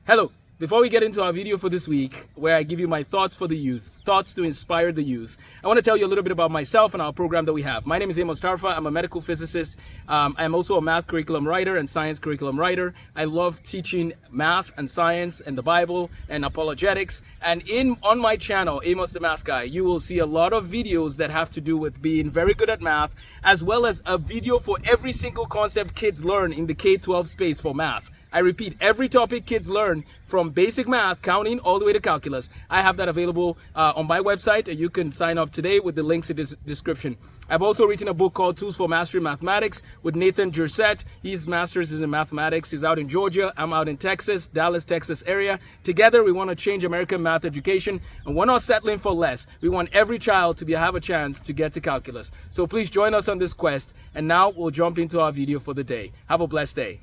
Hello. Before we get into our video for this week, where I give you my thoughts for the youth, thoughts to inspire the youth, I want to tell you a little bit about myself and our program that we have. My name is Amos Tarfa. I'm a medical physicist. I'm also a math curriculum writer and science curriculum writer. I love teaching math and science and the Bible and apologetics. And on my channel, Amos the Math Guy, you will see a lot of videos that have to do with being very good at math, as well as a video for every single concept kids learn in the K-12 space for math. I repeat, every topic kids learn from basic math, counting, all the way to calculus. I have that available on my website, and you can sign up today with the links in this description. I've also written a book called Tools for Mastery Mathematics with Nathan Jersett. His master's is in mathematics. He's out in Georgia. I'm out in Texas, Dallas, Texas area. Together, we want to change American math education, and we're not settling for less. We want every child to have a chance to get to calculus. So please join us on this quest, and now we'll jump into our video for the day. Have a blessed day.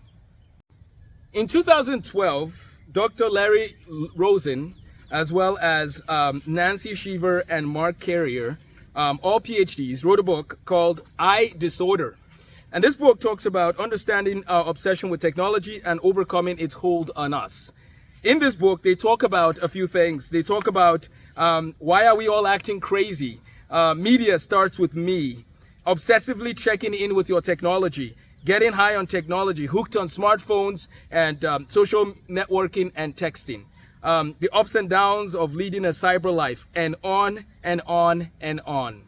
In 2012, Dr. Larry Rosen, as well as Nancy Shiver and Mark Carrier, all PhDs, wrote a book called I Disorder. And this book talks about understanding our obsession with technology and overcoming its hold on us. In this book, they talk about a few things. They talk about why are we all acting crazy? Media starts with me. Obsessively checking in with your technology. Getting high on technology, hooked on smartphones and social networking and texting. The ups and downs of leading a cyber life, and on and on and on.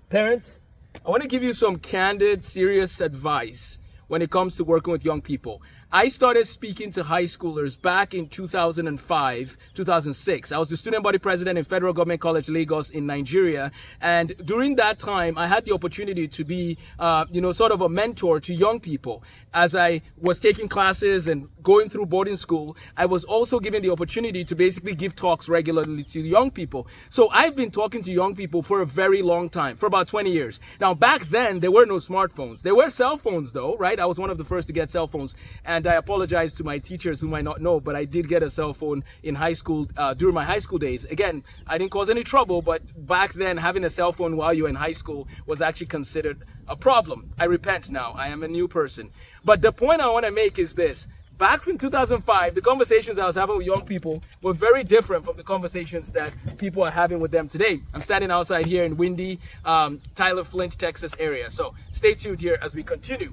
Parents, I want to give you some candid, serious advice when it comes to working with young people. I started speaking to high schoolers back in 2005, 2006. I was the student body president in Federal Government College, Lagos in Nigeria. And during that time, I had the opportunity to be, sort of a mentor to young people. As I was taking classes and going through boarding school, I was also given the opportunity to basically give talks regularly to young people. So I've been talking to young people for a very long time, for about 20 years. Now, back then, there were no smartphones. There were cell phones, though, right? I was one of the first to get cell phones. And I apologize to my teachers who might not know, but I did get a cell phone in high school during my high school days. Again, I didn't cause any trouble, but back then, having a cell phone while you're in high school was actually considered a problem. I repent now. I am a new person. But the point I want to make is this. Back from 2005, the conversations I was having with young people were very different from the conversations that people are having with them today. I'm standing outside here in windy Tyler, Flint, Texas area. So stay tuned here as we continue.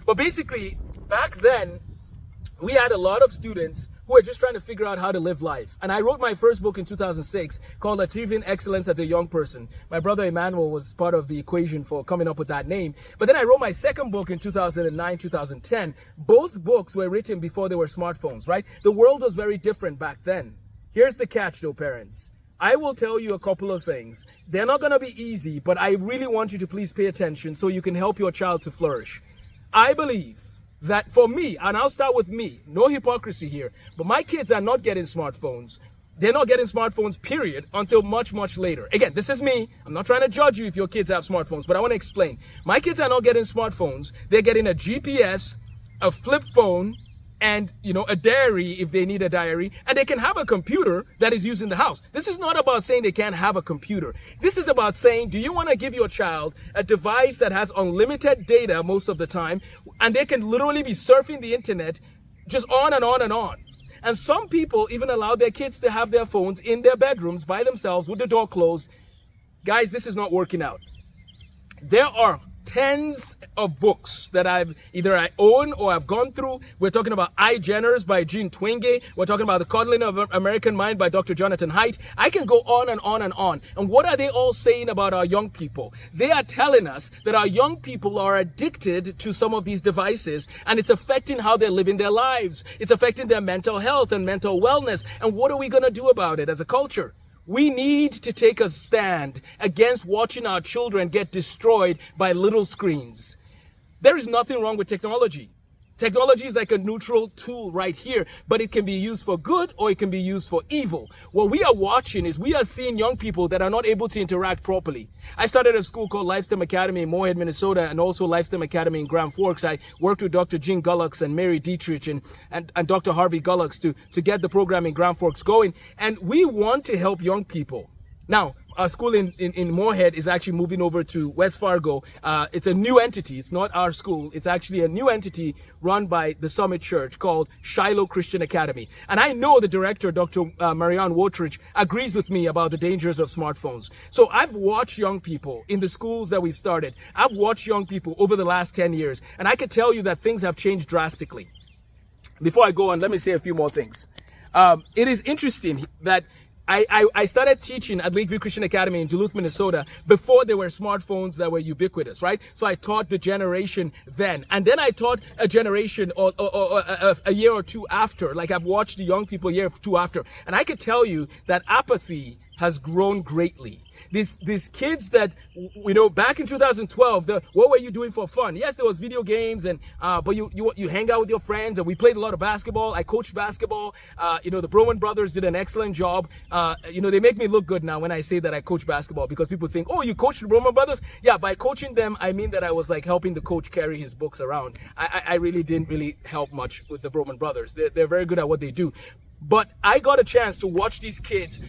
But basically, back then, we had a lot of students who were just trying to figure out how to live life. And I wrote my first book in 2006 called Achieving Excellence as a Young Person. My brother Emmanuel was part of the equation for coming up with that name. But then I wrote my second book in 2009, 2010. Both books were written before there were smartphones, right? The world was very different back then. Here's the catch though, parents. I will tell you a couple of things. They're not gonna be easy, but I really want you to please pay attention so you can help your child to flourish. I believe that for me, and I'll start with me, no hypocrisy here, but my kids are not getting smartphones. They're not getting smartphones, period, until much, much later. Again, this is me. I'm not trying to judge you if your kids have smartphones, but I want to explain. My kids are not getting smartphones. They're getting a GPS, a flip phone, and, a diary if they need a diary, and they can have a computer that is used in the house. This is not about saying they can't have a computer. This is about saying, do you want to give your child a device that has unlimited data most of the time, and they can literally be surfing the internet just on and on and on? And some people even allow their kids to have their phones in their bedrooms by themselves with the door closed. Guys, this is not working out. There are tens of books that I own or I've gone through. We're talking about iGeners by Jean Twenge. We're talking about The Coddling of American Mind by Dr. Jonathan Haidt. I can go on and on and on. And what are they all saying about our young people? They are telling us that our young people are addicted to some of these devices, and it's affecting how they're living their lives. It's affecting their mental health and mental wellness. And what are we going to do about it as a culture? We need to take a stand against watching our children get destroyed by little screens. There is nothing wrong with technology. Technology is like a neutral tool right here, but it can be used for good or it can be used for evil. What we are watching is we are seeing young people that are not able to interact properly. I started a school called Lifestem Academy in Moorhead, Minnesota, and also Lifestem Academy in Grand Forks. I worked with Dr. Jean Gullux and Mary Dietrich and Dr. Harvey Gullux to get the program in Grand Forks going. And we want to help young people. Now, our school in Moorhead is actually moving over to West Fargo. It's a new entity. It's not our school. It's actually a new entity run by the Summit Church called Shiloh Christian Academy. And I know the director, Dr. Marianne Wotridge, agrees with me about the dangers of smartphones. So I've watched young people in the schools that we've started. I've watched young people over the last 10 years. And I can tell you that things have changed drastically. Before I go on, let me say a few more things. It is interesting that I started teaching at Lakeview Christian Academy in Duluth, Minnesota, before there were smartphones that were ubiquitous, right? So I taught the generation then. And then I taught a generation or a year or two after. Like I've watched the young people a year or two after. And I could tell you that apathy has grown greatly. These kids that, you know, back in 2012, what were you doing for fun? Yes, there was video games, and but you hang out with your friends, and we played a lot of basketball. I coached basketball. You know, the Broman brothers did an excellent job. You know, they make me look good now when I say that I coach basketball, because people think, oh, you coached the Broman brothers? Yeah, by coaching them, I mean that I was like helping the coach carry his books around. I really didn't really help much with the Broman brothers. They're very good at what they do. But I got a chance to watch these kids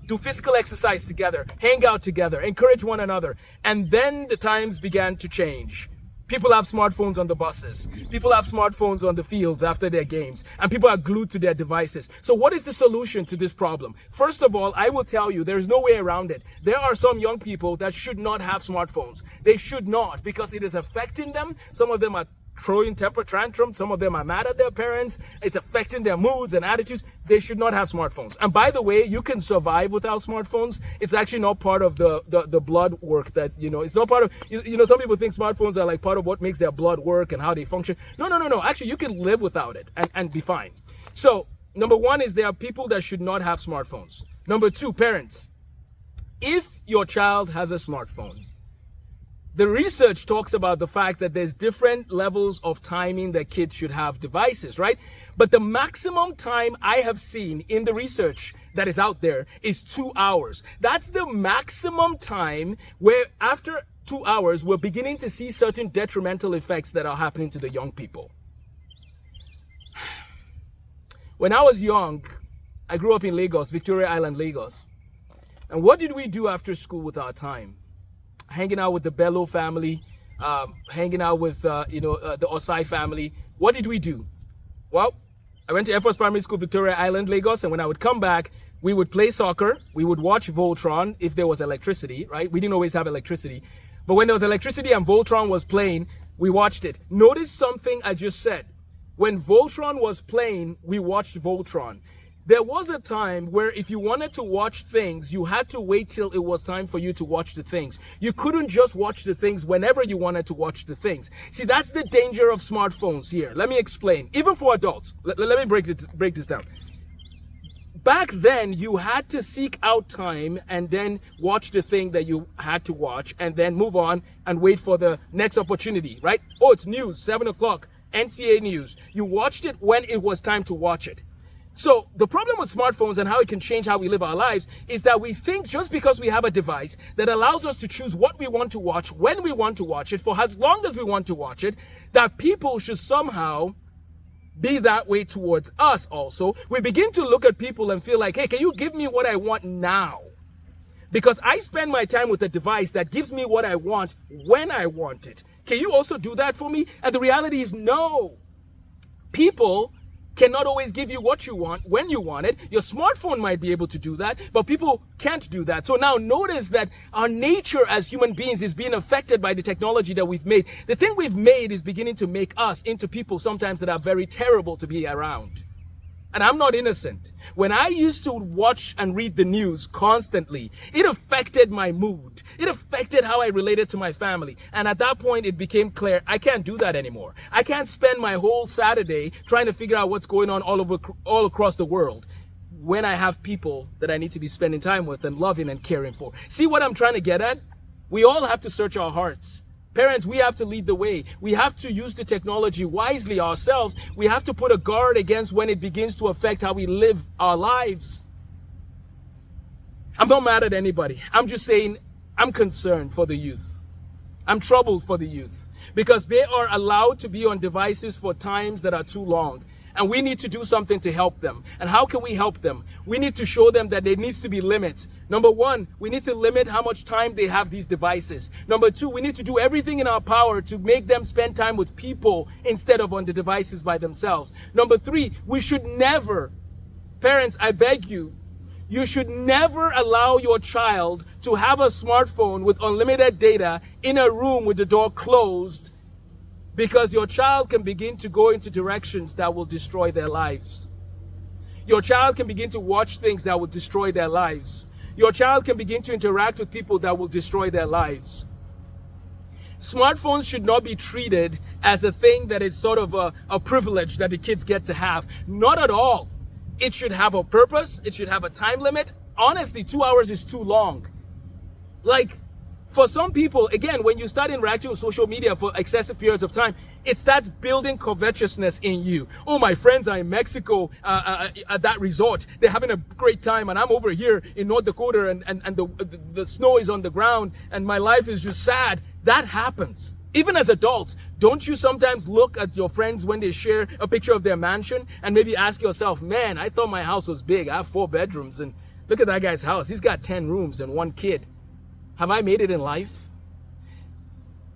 do physical exercise together, hang out together, encourage one another. And then the times began to change. People have smartphones on the buses. People have smartphones on the fields after their games. And people are glued to their devices. So what is the solution to this problem? First of all, I will tell you, there's no way around it. There are some young people that should not have smartphones. They should not, because it is affecting them. Some of them are throwing temper tantrums. Some of them are mad at their parents. It's affecting their moods and attitudes. They should not have smartphones. And by the way, you can survive without smartphones. It's actually not part of the blood work that, you know, it's not part of, you know, some people think smartphones are like part of what makes their blood work and how they function. No. Actually, you can live without it and be fine. So, number one is there are people that should not have smartphones. Number two, parents. If your child has a smartphone, the research talks about the fact that there's different levels of timing that kids should have devices, right? But the maximum time I have seen in the research that is out there is 2 hours. That's the maximum time where after 2 hours, we're beginning to see certain detrimental effects that are happening to the young people. When I was young, I grew up in Lagos, Victoria Island, Lagos. And what did we do after school with our time? Hanging out with the Bello family, hanging out with, the Osai family. What did we do? Well, I went to Air Force Primary School, Victoria Island, Lagos, and when I would come back, we would play soccer. We would watch Voltron if there was electricity, right? We didn't always have electricity. But when there was electricity and Voltron was playing, we watched it. Notice something I just said. When Voltron was playing, we watched Voltron. There was a time where if you wanted to watch things, you had to wait till it was time for you to watch the things. You couldn't just watch the things whenever you wanted to watch the things. See, that's the danger of smartphones here. Let me explain. Even for adults, let me break this down. Back then, you had to seek out time and then watch the thing that you had to watch and then move on and wait for the next opportunity, right? Oh, it's news, 7 o'clock, NCA news. You watched it when it was time to watch it. So the problem with smartphones and how it can change how we live our lives is that we think just because we have a device that allows us to choose what we want to watch, when we want to watch it, for as long as we want to watch it, that people should somehow be that way towards us also. We begin to look at people and feel like, hey, can you give me what I want now? Because I spend my time with a device that gives me what I want when I want it. Can you also do that for me? And the reality is no. People cannot always give you what you want when you want it. Your smartphone might be able to do that, but people can't do that. So now notice that our nature as human beings is being affected by the technology that we've made. The thing we've made is beginning to make us into people sometimes that are very terrible to be around. And I'm not innocent. When I used to watch and read the news constantly, it affected my mood. It affected how I related to my family. And at that point, it became clear I can't do that anymore. I can't spend my whole Saturday trying to figure out what's going on all across the world when I have people that I need to be spending time with and loving and caring for. See what I'm trying to get at? We all have to search our hearts. Parents, we have to lead the way. We have to use the technology wisely ourselves. We have to put a guard against when it begins to affect how we live our lives. I'm not mad at anybody. I'm just saying I'm concerned for the youth. I'm troubled for the youth because they are allowed to be on devices for times that are too long. And we need to do something to help them. And how can we help them? We need to show them that there needs to be limits. Number one, we need to limit how much time they have these devices. Number two, we need to do everything in our power to make them spend time with people instead of on the devices by themselves. Number three, we should never, parents, I beg you, you should never allow your child to have a smartphone with unlimited data in a room with the door closed, because your child can begin to go into directions that will destroy their lives. Your child can begin to watch things that will destroy their lives. Your child can begin to interact with people that will destroy their lives. Smartphones should not be treated as a thing that is sort of a privilege that the kids get to have. Not at all. It should have a purpose. It should have a time limit. Honestly, 2 hours is too long. Like, for some people, again, when you start interacting with social media for excessive periods of time, it starts building covetousness in you. Oh, my friends are in Mexico at that resort. They're having a great time, and I'm over here in North Dakota, and the snow is on the ground, and my life is just sad. That happens. Even as adults, don't you sometimes look at your friends when they share a picture of their mansion and maybe ask yourself, man, I thought my house was big. I have 4 bedrooms, and look at that guy's house. He's got 10 rooms and 1 kid. Have I made it in life?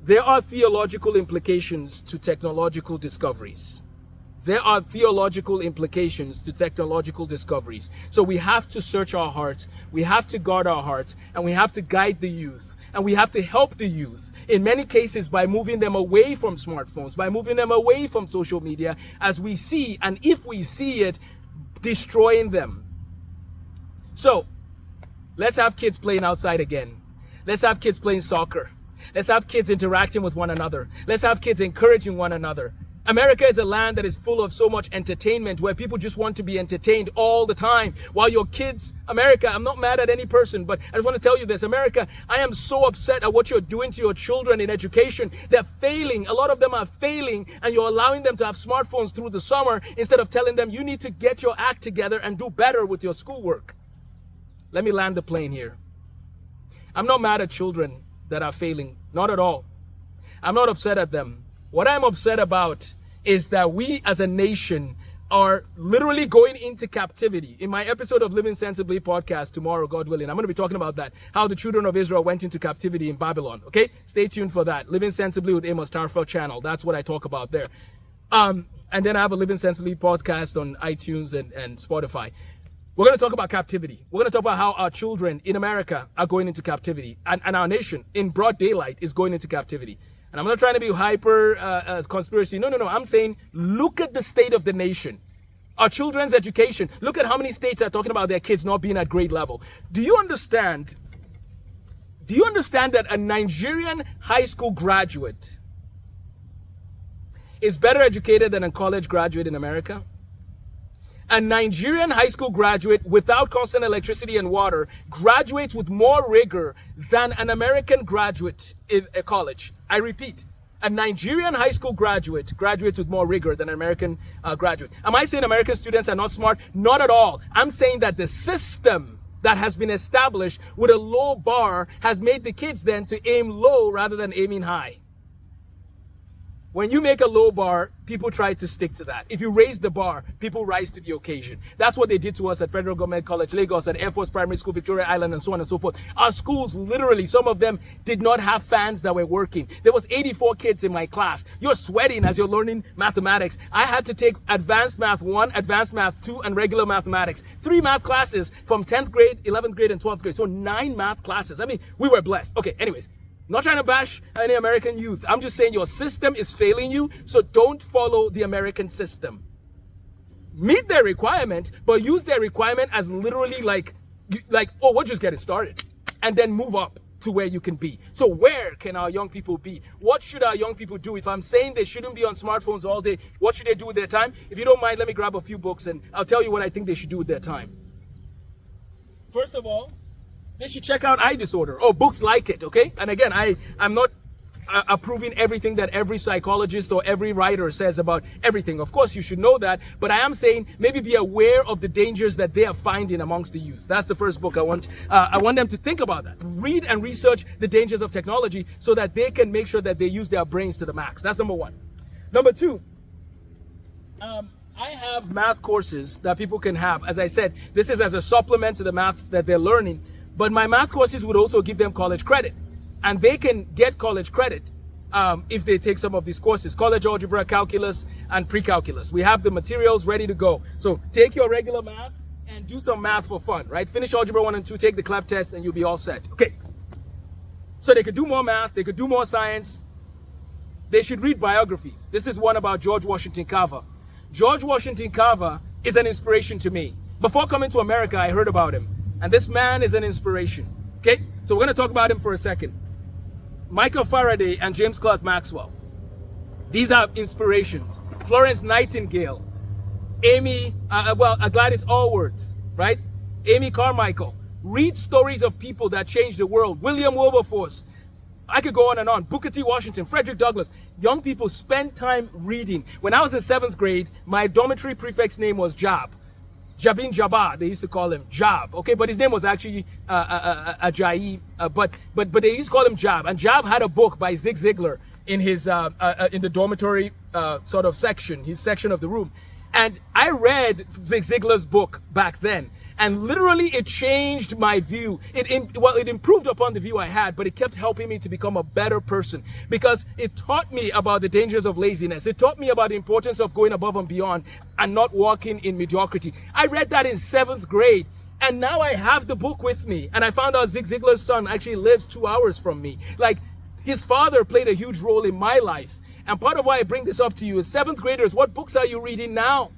There are theological implications to technological discoveries. There are theological implications to technological discoveries. So we have to search our hearts, we have to guard our hearts, and we have to guide the youth, and we have to help the youth, in many cases by moving them away from smartphones, by moving them away from social media, as we see, and if we see it, destroying them. So, let's have kids playing outside again. Let's have kids playing soccer. Let's have kids interacting with one another. Let's have kids encouraging one another. America is a land that is full of so much entertainment, where people just want to be entertained all the time. While your kids, America, I'm not mad at any person, but I just want to tell you this. America, I am so upset at what you're doing to your children in education. They're failing. A lot of them are failing, and you're allowing them to have smartphones through the summer instead of telling them you need to get your act together and do better with your schoolwork. Let me land the plane here. I'm not mad at children that are failing. Not at all. I'm not upset at them. What I'm upset about is that we as a nation are literally going into captivity. In my episode of Living Sensibly podcast tomorrow, God willing, I'm going to be talking about that. How the children of Israel went into captivity in Babylon. Okay? Stay tuned for that. Living Sensibly with Amos Tarfa channel. That's what I talk about there. And then I have a Living Sensibly podcast on iTunes and Spotify. We're going to talk about captivity. We're going to talk about how our children in America are going into captivity, and our nation in broad daylight is going into captivity. And I'm not trying to be hyper conspiracy. No. I'm saying, look at the state of the nation. Our children's education. Look at how many states are talking about their kids not being at grade level. Do you understand that a Nigerian high school graduate is better educated than a college graduate in America? A Nigerian high school graduate without constant electricity and water graduates with more rigor than an American graduate in a college. I repeat, a Nigerian high school graduate graduates with more rigor than an American graduate. Am I saying American students are not smart? Not at all. I'm saying that the system that has been established with a low bar has made the kids then to aim low rather than aiming high. When you make a low bar, people try to stick to that. If you raise the bar, people rise to the occasion. That's what they did to us at Federal Government College Lagos, at Air Force Primary School, Victoria Island, and so on and so forth. Our schools, literally, some of them did not have fans that were working. There was 84 kids in my class. You're sweating as you're learning mathematics. I had to take Advanced Math 1, Advanced Math 2, and regular mathematics. 3 math classes from 10th grade, 11th grade, and 12th grade. So 9 math classes. I mean, we were blessed. Okay, anyways. Not trying to bash any American youth. I'm just saying your system is failing you, so don't follow the American system. Meet their requirement, but use their requirement as literally like, oh, we're just getting started. And then move up to where you can be. So where can our young people be? What should our young people do? If I'm saying they shouldn't be on smartphones all day, what should they do with their time? If you don't mind, let me grab a few books and I'll tell you what I think they should do with their time. First of all, they should check out Eye Disorder or books like it, okay? And again, I'm not approving everything that every psychologist or every writer says about everything. Of course, you should know that, but I am saying maybe be aware of the dangers that they are finding amongst the youth. That's the first book I want them to think about that. Read and research the dangers of technology so that they can make sure that they use their brains to the max. That's number one. Number two, I have math courses that people can have. As I said, this is as a supplement to the math that they're learning. But my math courses would also give them college credit. And they can get college credit if they take some of these courses. College algebra, calculus, and pre-calculus. We have the materials ready to go. So take your regular math and do some math for fun, right? Finish algebra 1 and 2, take the CLEP test, and you'll be all set. Okay. So they could do more math, they could do more science. They should read biographies. This is one about George Washington Carver. George Washington Carver is an inspiration to me. Before coming to America, I heard about him. And this man is an inspiration. Okay? So we're going to talk about him for a second. Michael Faraday and James Clerk Maxwell. These are inspirations. Florence Nightingale. Gladys Allworth, right? Amy Carmichael. Read stories of people that changed the world. William Wilberforce. I could go on and on. Booker T. Washington, Frederick Douglass. Young people spend time reading. When I was in 7th grade, my dormitory prefect's name was Jab. Jabin Jabbar, they used to call him Jab. Okay, but his name was actually Ajayi. But they used to call him Jab. And Jab had a book by Zig Ziglar in his in the dormitory sort of section, his section of the room. And I read Zig Ziglar's book back then. And literally it changed my view. It improved upon the view I had, but it kept helping me to become a better person because it taught me about the dangers of laziness. It taught me about the importance of going above and beyond and not walking in mediocrity. I read that in 7th grade. And now I have the book with me. And I found out Zig Ziglar's son actually lives 2 hours from me. Like, his father played a huge role in my life. And part of why I bring this up to you is 7th graders, what books are you reading now?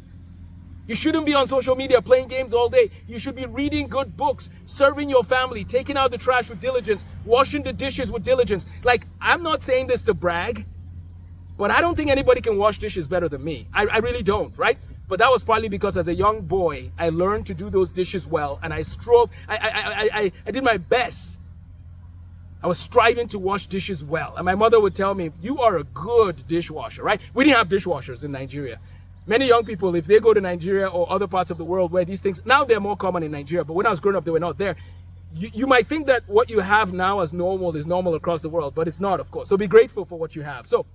You shouldn't be on social media playing games all day. You should be reading good books, serving your family, taking out the trash with diligence, washing the dishes with diligence. Like, I'm not saying this to brag, but I don't think anybody can wash dishes better than me. I really don't, right? But that was partly because as a young boy, I learned to do those dishes well, and I strove, I did my best. I was striving to wash dishes well. And my mother would tell me, you are a good dishwasher, right? We didn't have dishwashers in Nigeria. Many young people, if they go to Nigeria or other parts of the world where these things, now they're more common in Nigeria, but when I was growing up, they were not there. You might think that what you have now as normal is normal across the world, but it's not, of course. So be grateful for what you have. So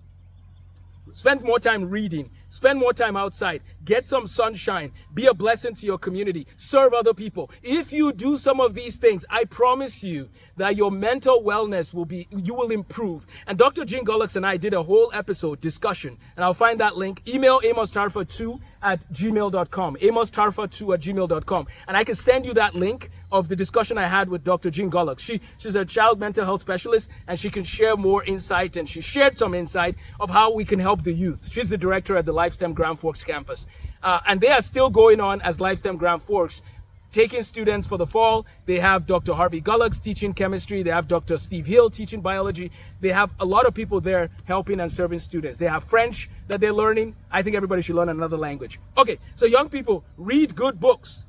spend more time reading, spend more time outside, get some sunshine, be a blessing to your community, serve other people. If you do some of these things, I promise you that your mental wellness you will improve. And Dr. Jean Gullux and I did a whole episode discussion, and I'll find that link. Email amostarfa2@gmail.com, amostarfa2@gmail.com, and I can send you that link of the discussion I had with Dr. Jean Gullux. She's a child mental health specialist, and she can share more insight, and she shared some insight of how we can help the youth. She's the director at the LifeSTEM Grand Forks campus. And they are still going on as LifeSTEM Grand Forks, taking students for the fall. They have Dr. Harvey Gullux teaching chemistry. They have Dr. Steve Hill teaching biology. They have a lot of people there helping and serving students. They have French that they're learning. I think everybody should learn another language. Okay, so young people, read good books.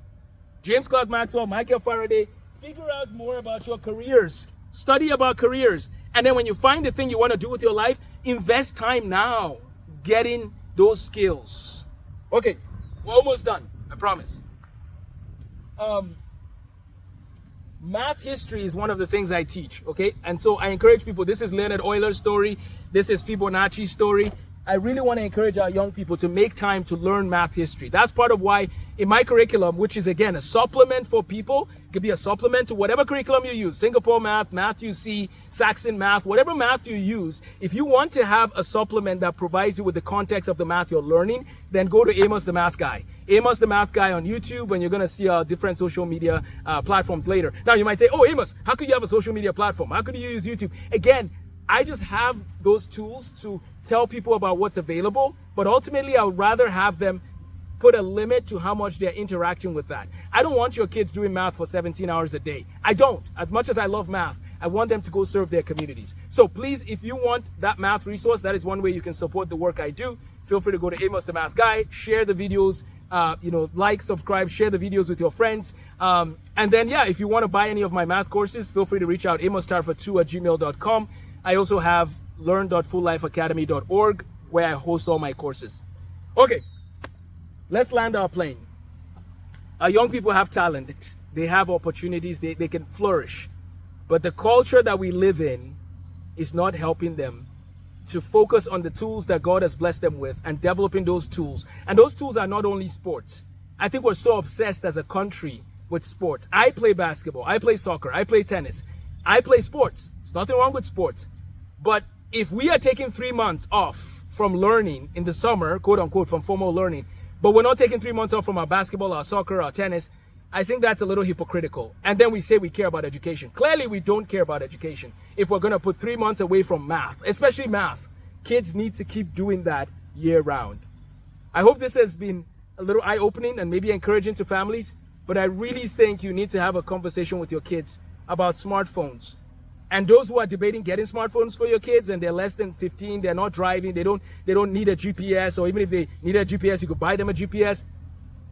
James Clerk Maxwell, Michael Faraday. Figure out more about your careers. Study about careers. And then when you find the thing you want to do with your life, invest time now getting those skills. Okay, we're almost done, I promise. Math history is one of the things I teach, okay? And so I encourage people, this is Leonard Euler's story, this is Fibonacci's story. I really want to encourage our young people to make time to learn math history. That's part of why in my curriculum, which is again a supplement for people, it could be a supplement to whatever curriculum you use, Singapore math, Math UC, Saxon math, whatever math you use. If you want to have a supplement that provides you with the context of the math you're learning, then go to Amos the Math Guy. Amos the Math Guy on YouTube, and you're going to see different social media platforms later. Now you might say, oh Amos, how could you have a social media platform? How could you use YouTube? Again, I just have those tools to tell people about what's available, but ultimately I would rather have them put a limit to how much they're interacting with that. I don't want your kids doing math for 17 hours a day. I don't. As much as I love math, I want them to go serve their communities. So please, if you want that math resource, that is one way you can support the work I do. Feel free to go to Amos the Math Guy, share the videos, like, subscribe, share the videos with your friends. And then, yeah, if you want to buy any of my math courses, feel free to reach out, amostarfa2@gmail.com. I also have learn.fulllifeacademy.org where I host all my courses. Okay, let's land our plane. Our young people have talent. They have opportunities. They can flourish. But the culture that we live in is not helping them to focus on the tools that God has blessed them with and developing those tools. And those tools are not only sports. I think we're so obsessed as a country with sports. I play basketball, I play soccer, I play tennis, I play sports. There's nothing wrong with sports. But if we are taking 3 months off from learning in the summer, quote unquote, from formal learning, but we're not taking 3 months off from our basketball, our soccer, our tennis, I think that's a little hypocritical. And then we say we care about education. Clearly, we don't care about education. If we're going to put 3 months away from math, especially math, kids need to keep doing that year round. I hope this has been a little eye-opening and maybe encouraging to families, but I really think you need to have a conversation with your kids about smartphones. And those who are debating getting smartphones for your kids and they're less than 15, they're not driving, they don't need a GPS, or even if they need a GPS, you could buy them a GPS.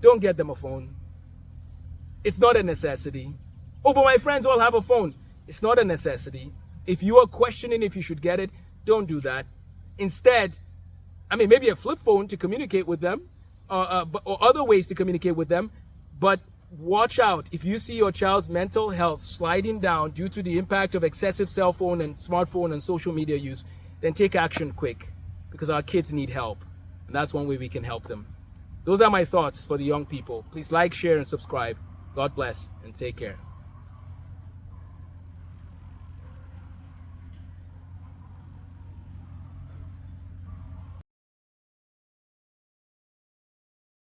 Don't get them a phone. It's not a necessity. Oh, but my friends all have a phone. It's not a necessity. If you are questioning if you should get it, don't do that. Instead, maybe a flip phone to communicate with them, or other ways to communicate with them, but watch out. If you see your child's mental health sliding down due to the impact of excessive cell phone and smartphone and social media use, then take action quick, because our kids need help. And that's one way we can help them. Those are my thoughts for the young people. Please like, share, and subscribe. God bless and take care.